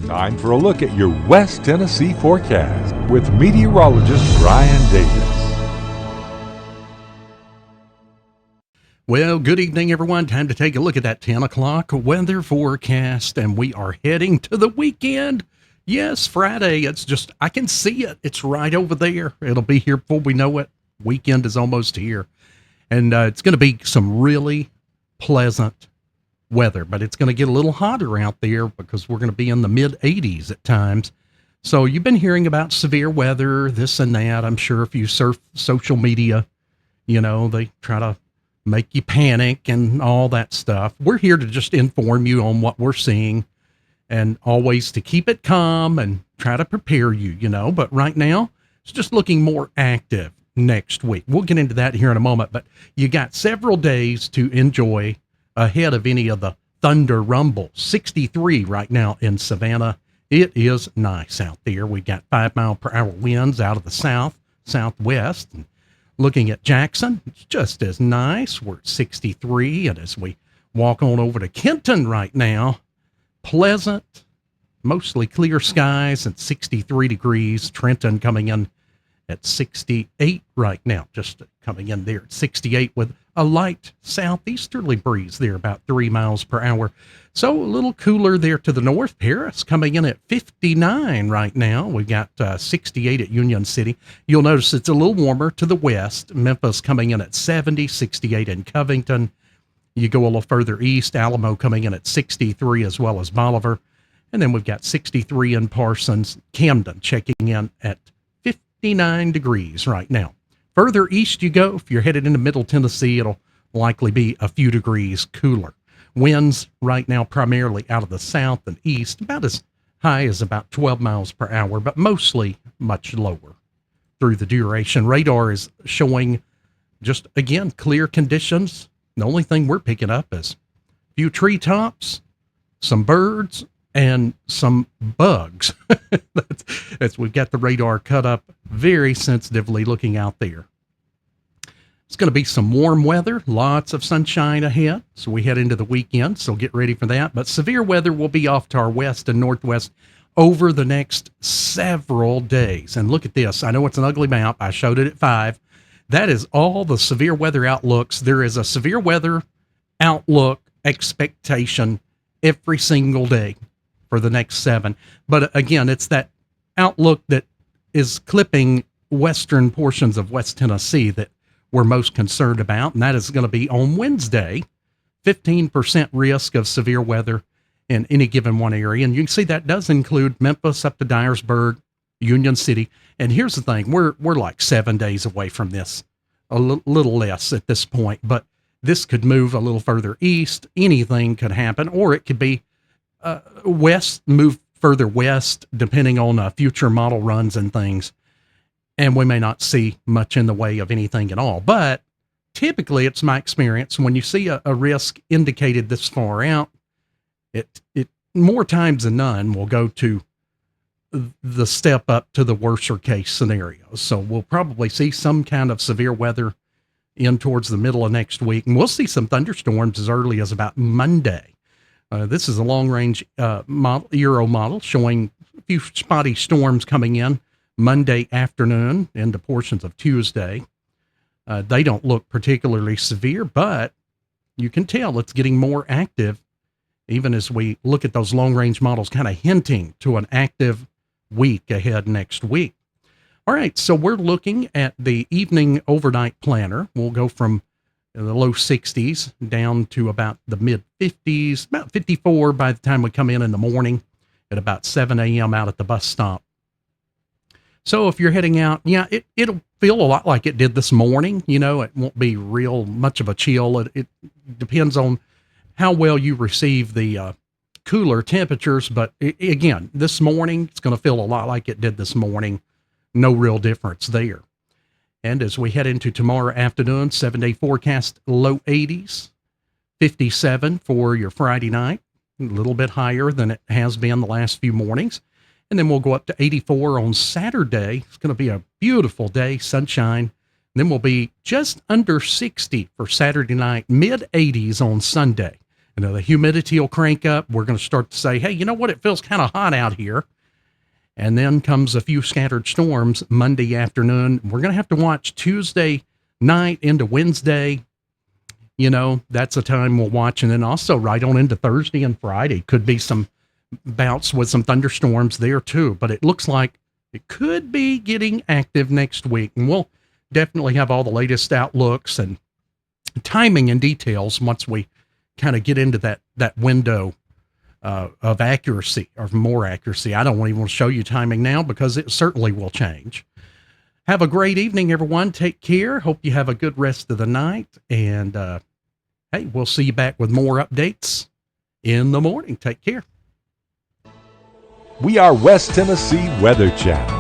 Time for a look at your West Tennessee forecast with meteorologist Brian Davis. Well, good evening, everyone. Time to take a look at that 10 o'clock weather forecast, and we are heading to the weekend. Yes, Friday. It's just, I can see it. It's right over there. It'll be here before we know it. Weekend is almost here. And it's going to be some really pleasant weather, but it's going to get a little hotter out there because we're going to be in the mid 80s at times. So you've been hearing about severe weather, this and that. I'm sure if you surf social media, you know, they try to make you panic and all that stuff. We're here to just inform you on what we're seeing and always to keep it calm and try to prepare you, you know, but right now it's just looking more active next week. We'll get into that here in a moment, but you got several days to enjoy ahead of any of the thunder rumble. 63 right now in Savannah. It is nice out there. We got 5-mile-per-hour winds out of the southwest. And looking at Jackson, it's just as nice. We're at 63. And as we walk on over to Kenton right now, pleasant, mostly clear skies and 63 degrees. Trenton coming in at 68 right now, just coming in there at 68 with a light southeasterly breeze there, about 3 miles per hour. So a little cooler there to the north. Paris coming in at 59 right now. We've got 68 at Union City. You'll notice it's a little warmer to the west. Memphis coming in at 70, 68 in Covington. You go a little further east, Alamo coming in at 63 as well as Bolivar. And then we've got 63 in Parsons, Camden checking in at 59 degrees right now. Further east you go, if you're headed into Middle Tennessee, it'll likely be a few degrees cooler. Winds right now primarily out of the south and east, about as high as about 12 miles per hour, but mostly much lower through the duration. Radar is showing just, again, clear conditions. The only thing we're picking up is a few treetops, some birds, and some bugs. that's we've got the radar cut up very sensitively looking out there. It's going to be some warm weather, lots of sunshine ahead. So we head into the weekend, so get ready for that. But severe weather will be off to our west and northwest over the next several days. And look at this. I know it's an ugly map. I showed it at 5. That is all the severe weather outlooks. There is a severe weather outlook expectation every single day for the next 7. But again, it's that outlook that is clipping western portions of West Tennessee that we're most concerned about. And that is going to be on Wednesday, 15% risk of severe weather in any given one area. And you can see that does include Memphis up to Dyersburg, Union City. And here's the thing, we're like 7 days away from this, a little less at this point, but this could move a little further east. Anything could happen, or it could be west, move further west, depending on future model runs and things. And we may not see much in the way of anything at all. But typically, it's my experience, when you see a risk indicated this far out, it more times than none will go to the step up to the worser case scenario. So we'll probably see some kind of severe weather in towards the middle of next week. And we'll see some thunderstorms as early as about Monday. This is a long-range Euro model showing a few spotty storms coming in Monday afternoon into portions of Tuesday. They don't look particularly severe, but you can tell it's getting more active even as we look at those long-range models, kind of hinting to an active week ahead next week. All right, so we're looking at the evening overnight planner. We'll go from the low 60s down to about the mid 50s, about 54 by the time we come in the morning at about 7 a.m. out at the bus stop. So if you're heading out, yeah, it'll feel a lot like it did this morning. You know, it won't be real much of a chill. It depends on how well you receive the cooler temperatures. But again, this morning, it's going to feel a lot like it did this morning. No real difference there. And as we head into tomorrow afternoon, 7-day forecast, low 80s, 57 for your Friday night, a little bit higher than it has been the last few mornings. And then we'll go up to 84 on Saturday. It's going to be a beautiful day, sunshine. And then we'll be just under 60 for Saturday night, mid 80s on Sunday. the humidity will crank up. We're going to start to say, hey, you know what? It feels kind of hot out here. And then comes a few scattered storms Monday afternoon. We're going to have to watch Tuesday night into Wednesday. That's a time we'll watch. And then also right on into Thursday and Friday. Could be some bounce with some thunderstorms there too. But it looks like it could be getting active next week. And we'll definitely have all the latest outlooks and timing and details once we kind of get into that window of accuracy or more accuracy. I don't even want to show you timing now because it certainly will change. Have a great evening, everyone. Take care. Hope you have a good rest of the night. And hey, we'll see you back with more updates in the morning. Take care. We are West Tennessee Weather Channel.